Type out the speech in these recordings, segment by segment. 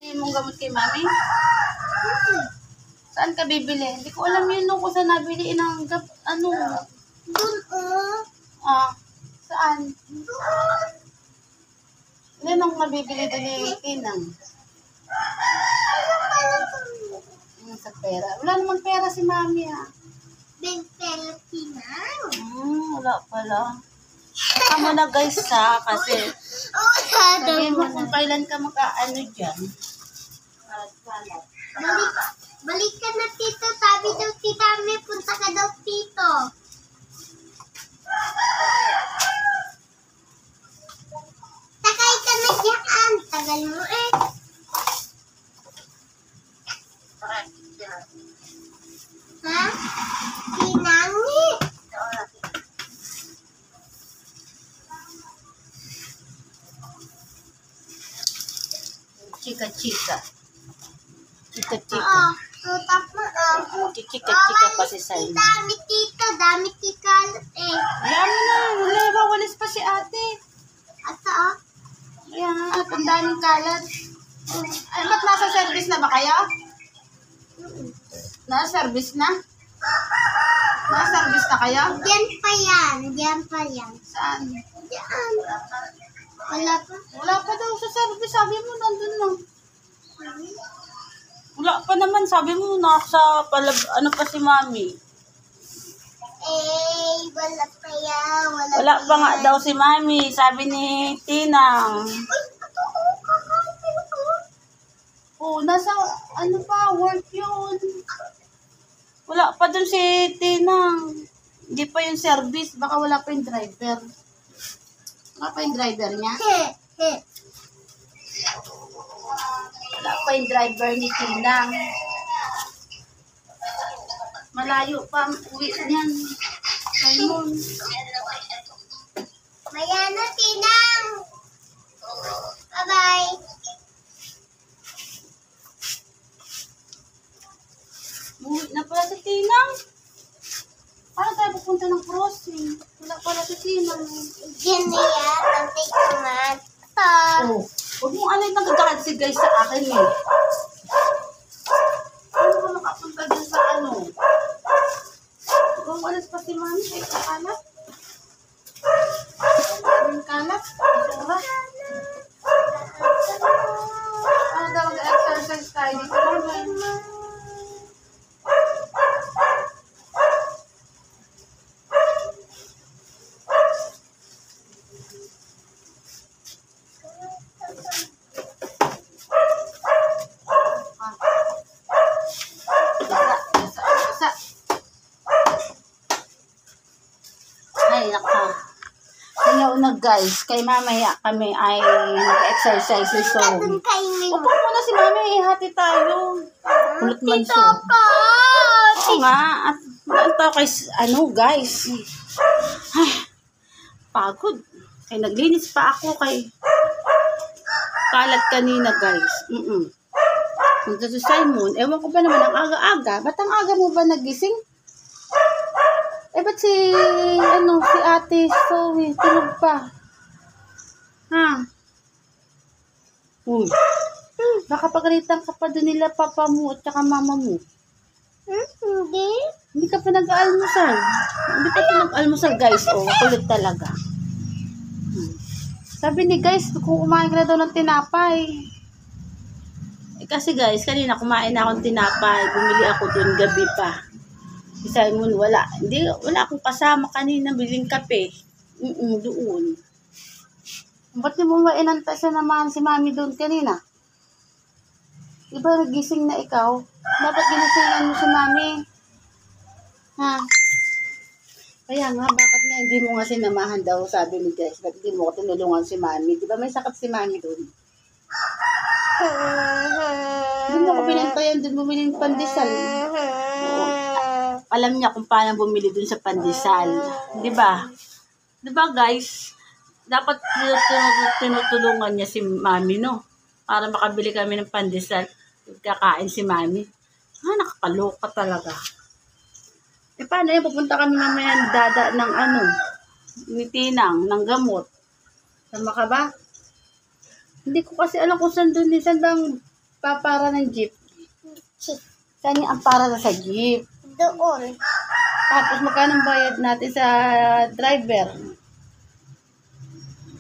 Hindi mong gamot kay mami? Saan ka bibili? Hindi ko alam yun nung kung saan nabili ng ano. Doon Saan? Yan ang nabibili doon ni Tinang. Sa pera. Wala naman pera si mami wala pala. Saka mo na guys kasi sabihin mo kung kailan ka maka-ano dyan. Balik ka na tito. Sabi daw tita may punta ka daw tito. Takay ka na dyan. Tagal mo Ha? Tinangi. Chika-chika. Chika-chika. Tutap mo Chika-chika pa si Simon. Dami tito. Dami tikalat Ayan na. Wala, bawalis pa si ate. Ato Ayan, at ang daming kalat. Ay, ba't nasa service na ba kayo? Nasa service na? Nasa service na kayo? Diyan pa yan. Diyan pa yan. Saan? Diyan. Wala pa. Wala pa daw sa service. Sabi mo, nandun lang. Wala pa naman. Sabi mo, nasa ano pa si mami. Wala pa yan. Wala pa nga daw si mami. Sabi ni Tinang. Oh, nasa ano pa, work yun. Wala pa dun si Tinang. Hindi pa yung service. Baka wala pa yung driver. Wala pa yung driver niya. Wala pa yung driver ni Tinang. Malayo pa ang uwi niyan. Simon. Mayana, Tinang. Bye-bye. Uwi na pala si Tinang. Paano tayo pupunta ng crossing? Wala pala si Tinang. Diyan na yan. Tantay kumat. Oh, huwag mong alay nagkakadsi guys sa akin eh. Paano ka makapunta dyan sa ano? Kung alas pa si mami, ay kakalat. Ang kalat. Isura. Ano daw mag-exercise tayo dito naman? Ay, naka. Hello na guys. Kay mamaya kami ay nag-exercise ni Zoe. Doon kainin Upo mo. muna si mami. Ihati tayo. Kulot man Tito so. ko. Oo nga. At ito kay ano guys. Ay, pagod. Ay, naglinis pa ako kay kalat kanina guys. Punta si Simon. Ewan ko ba naman ang aga-aga. Ba't ang aga mo ba nagising? Ba't si ate Zoe, tulog pa. Ha? Uy. Baka pagalitan ka pa doon nila papa mo at saka mama mo. Hindi. Hindi ka pa nag-almusal. Hindi ka pa nag-almusal guys. Oh, kulit talaga. Sabi ni guys, kung kumain ka na daw ng tinapay. Kasi guys, kanina kumain na akong tinapay. Bumili ako doon gabi pa. Si Simon, wala akong kasama kanina, biling kape. Doon. Ba't di mo mainantay siya naman si mami doon kanina? Diba nagising na ikaw? Dapat ginisingan mo si mami. Ha? Kaya nga, bakit nga hindi mo nga sinamahan daw, sabi ni guys. Bakit hindi mo ko tinulungan si mami? Diba may sakit si mami doon? Hindi mo ko pinantayan doon, bumili ng pandesal. Alam niya kung paano bumili dun sa pandesal. Di ba? Di ba guys? Dapat tinutulungan niya si mami, no? Para makabili kami ng pandesal. Kakain si mami. Nakakaloka talaga. Paano yan? Pupunta kami mamaya ng dada ng ni Tinang, ng gamot. Sama ka ba? Hindi ko kasi alam kung saan doon, saan bang Papara ng jeep. Chik. Saan yung ang para sa jeep? Doon. Tapos magkano ang bayad natin sa driver?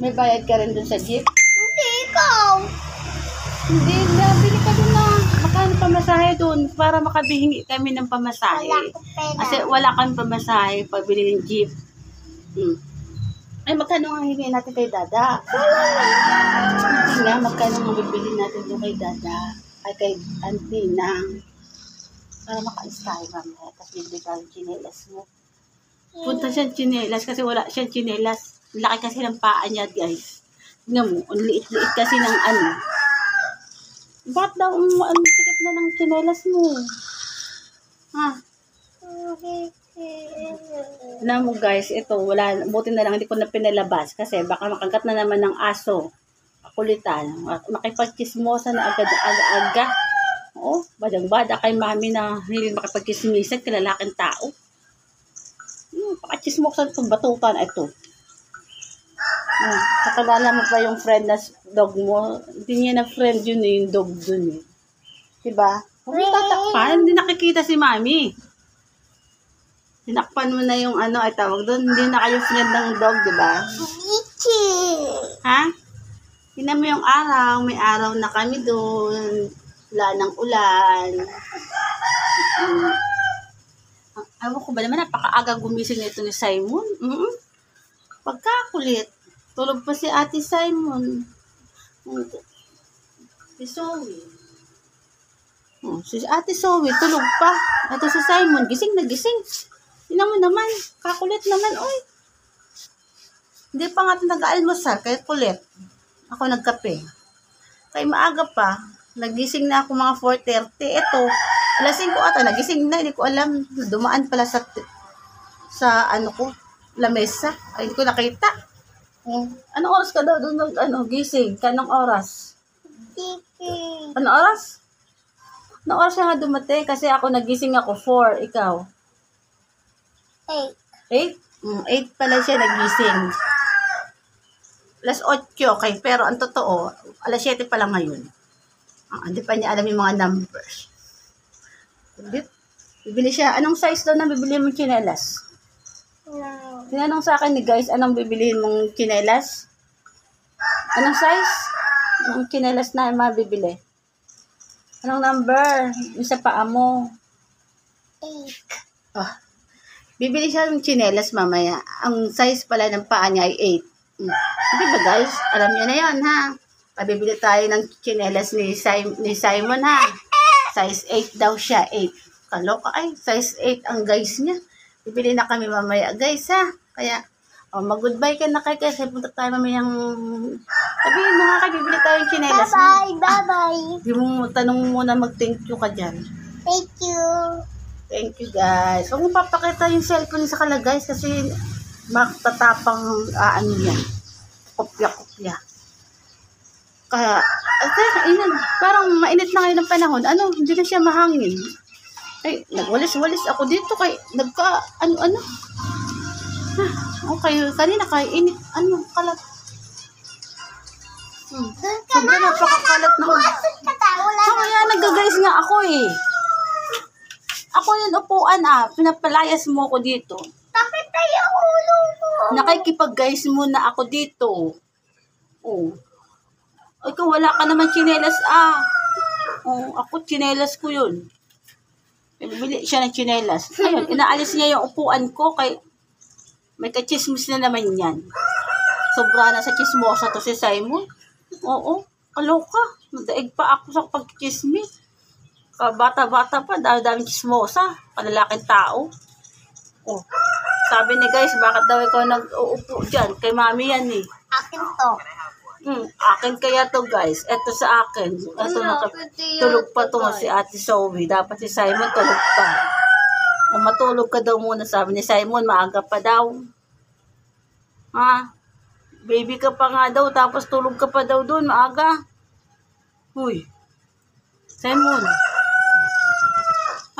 May bayad ka rin dun sa jeep? Hindi, ikaw. Hindi na, bili ka dun na. Magkano pamasahe dun para makabihingi kami ng pamasahe. Wala ko pera. Kasi wala kami pamasahe pabili ng jeep. Ay, magkano ang hingi natin kay Dada? Hindi nga, magkano ang bibili natin doon kay Dada? Ay, kay Auntie Nang. Para makaalis tayo mamaya. Tapos bibili tayo ng chinelas mo. Punta siyang chinelas kasi wala siyang chinelas. Laki kasi ng paa niya, guys. Tingnan mo, ang liit-liit kasi ng ano. Ba't daw ang sikip na ng chinelas mo? Ha? Alam mo guys, ito, wala, buti na lang hindi ko na pinalabas kasi baka makagat na naman ng aso. Kulitan. Makipagkismosa na agad-aga. Oo, badang-bada kay mami na hindi makipagkismisan kay lalaking tao. Pakachismosa itong batutan. Ito. Kakalala mo pa yung friend na dog mo. Hindi niya na friend yun eh, yung dog dun eh. Diba? Huwag mo tatakpan, hindi nakikita si mami. Tinakpan mo na yung ano ay tawag doon. Hindi na kayo friend ng dog, di ba? Michi. Ha? Tingnan mo yung araw. May araw na kami doon. Wala ng ulan. Ewan ko ba naman, napakaaga gumising nito ni Simon. Pagkakulit. Tulog pa si Ate Simon. Si Zoe. Si Ate Zoe, tulog pa. Ito si Simon, gising na gising. Tingnan mo naman, kakulit naman, oy. Hindi pa nga nag-almusal, kaya kulit. Ako nagkape. Kaya maaga pa, nagising na ako mga 4:30. Ito, alas 5 ata, nagising na, hindi ko alam. Dumaan pala sa ano ko, lamesa. Ay, hindi ko nakita. Anong oras ka daw doon gising? Kanong oras? Anong oras? Anong oras na nga dumating? Kasi ako nagising ako 4, ikaw? 8? 8 pala siya nagising. Alas 8, okay. Pero ang totoo, alas 7 pa lang ngayon. Hindi pa niya alam yung mga numbers. Bibili siya. Anong size daw na bibili mong chinelas? Tinanong sa akin ni guys, anong bibilihin mong chinelas? Anong size? Yung chinelas na mabibili? Anong number? Yung sa paa mo? 8. Bibili siya ng chinelas mamaya. Ang size pala ng paa niya ay 8. Hindi ba guys? Alam niyo na yan ha. Pabibili tayo ng chinelas ni Simon ha. Size 8 daw siya. 8. Kaloka ay. Size 8 ang guys niya. Bibili na kami mamaya guys ha. Kaya mag-goodbye ka na kay kasi punta tayo mamayang sabihin mo nga bibili tayo ng chinelas. Bye-bye. Di mo tanong muna mag-thank you ka dyan. Thank you. Thank you guys. Huwag mo papakita yung cellphone sa kala guys kasi matatapang ano yan. Kopya-kopya. Kaya, parang mainit na ngayon ng panahon. Ano, hindi na siya mahangin. Ay, nagwalis-walis ako dito kay ano. Okay, kanina kay init. Ano, kalat. Sobrang napakakalat na. So, kaya nag-guys nga ako eh. Ako yung upuan pinapalayas mo ako dito. Bakit tayo ulo mo? Nakikipag-guys muna ako dito. Ikaw wala ka naman chinelas ako chinelas ko yun. Bibili siya ng chinelas. Ayun, inaalis niya yung upuan ko kay may kachismis na naman yan. Sobra na sa chismosa to si Simon. Oo, kaloka. Daig pa ako sa pagchismis. Bata-bata pa, daming chismosa. Kalalaking tao. Sabi ni guys, bakit daw ikaw nag-uupo dyan? Kay mami yan eh. Akin to. Akin kaya to guys. Ito sa akin. Ito tulog pa to si Ate Zoe. Dapat si Simon tulog pa. Matulog ka daw muna, sabi ni Simon. Maaga pa daw. Baby ka pa nga daw. Tapos tulog ka pa daw doon. Maaga. Uy. Simon.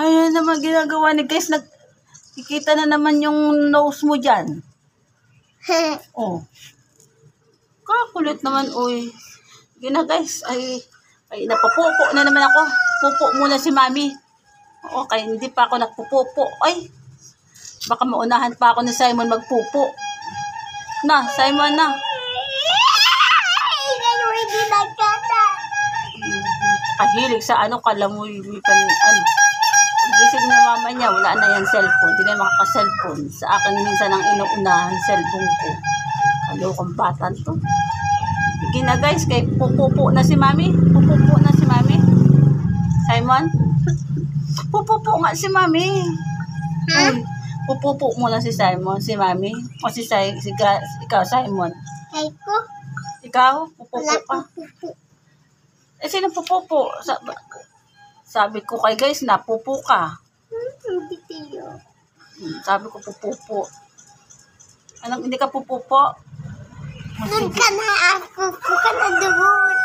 Ayun naman ginagawa ni guys. Nakikita na naman yung nose mo dyan. Kakulit naman, uy. Gina guys, ay Ay, napupupo na naman ako. Pupo muna si Mami. Okay, hindi pa ako nagpupupo. Ay, baka maunahan pa ako ni Simon magpupo. Na, Simon na. Hindi nagkata. Kahilig sa kalamoy. Pagising na mama niya, wala na yan cellphone. Hindi na makaka-cellphone. Sa akin minsan ang inuunahan cellphone ko. Kalokang bata to. Sige na guys, kay pupupo na si Mami. Pupupo na si Mami. Simon? Pupupo nga si Mami. Ay, pupupo muna si Simon, si Mami. O ikaw, Simon. Kay ko. Ikaw, pupupo Wala ka. pupupo. Sino pupupo? Sabi ko kay guys, napupo ka. Hindi tiyo. Sabi ko pupupo. Anong hindi ka pupupo? Nung ka na ako ka na doon.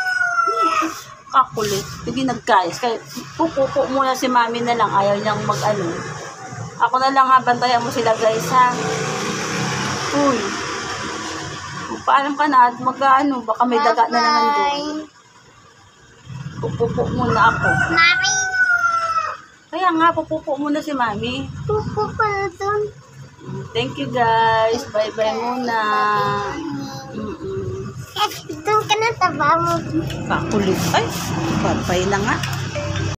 Kakulit. Hindi nagkais. Kaya pupupo muna si Mami na lang. Ayaw niyang Ako na lang ha. Bantayan mo sila guys ha. Uy. Paalam ka na at baka may daga na naman doon. Pupupo muna ako. Mami. Kaya nga, pupupo muna si Mami. Pupupo na doon. Thank you guys. Bye-bye muna. Doon ka na taba mo. Kakulit. Ay, bye na nga.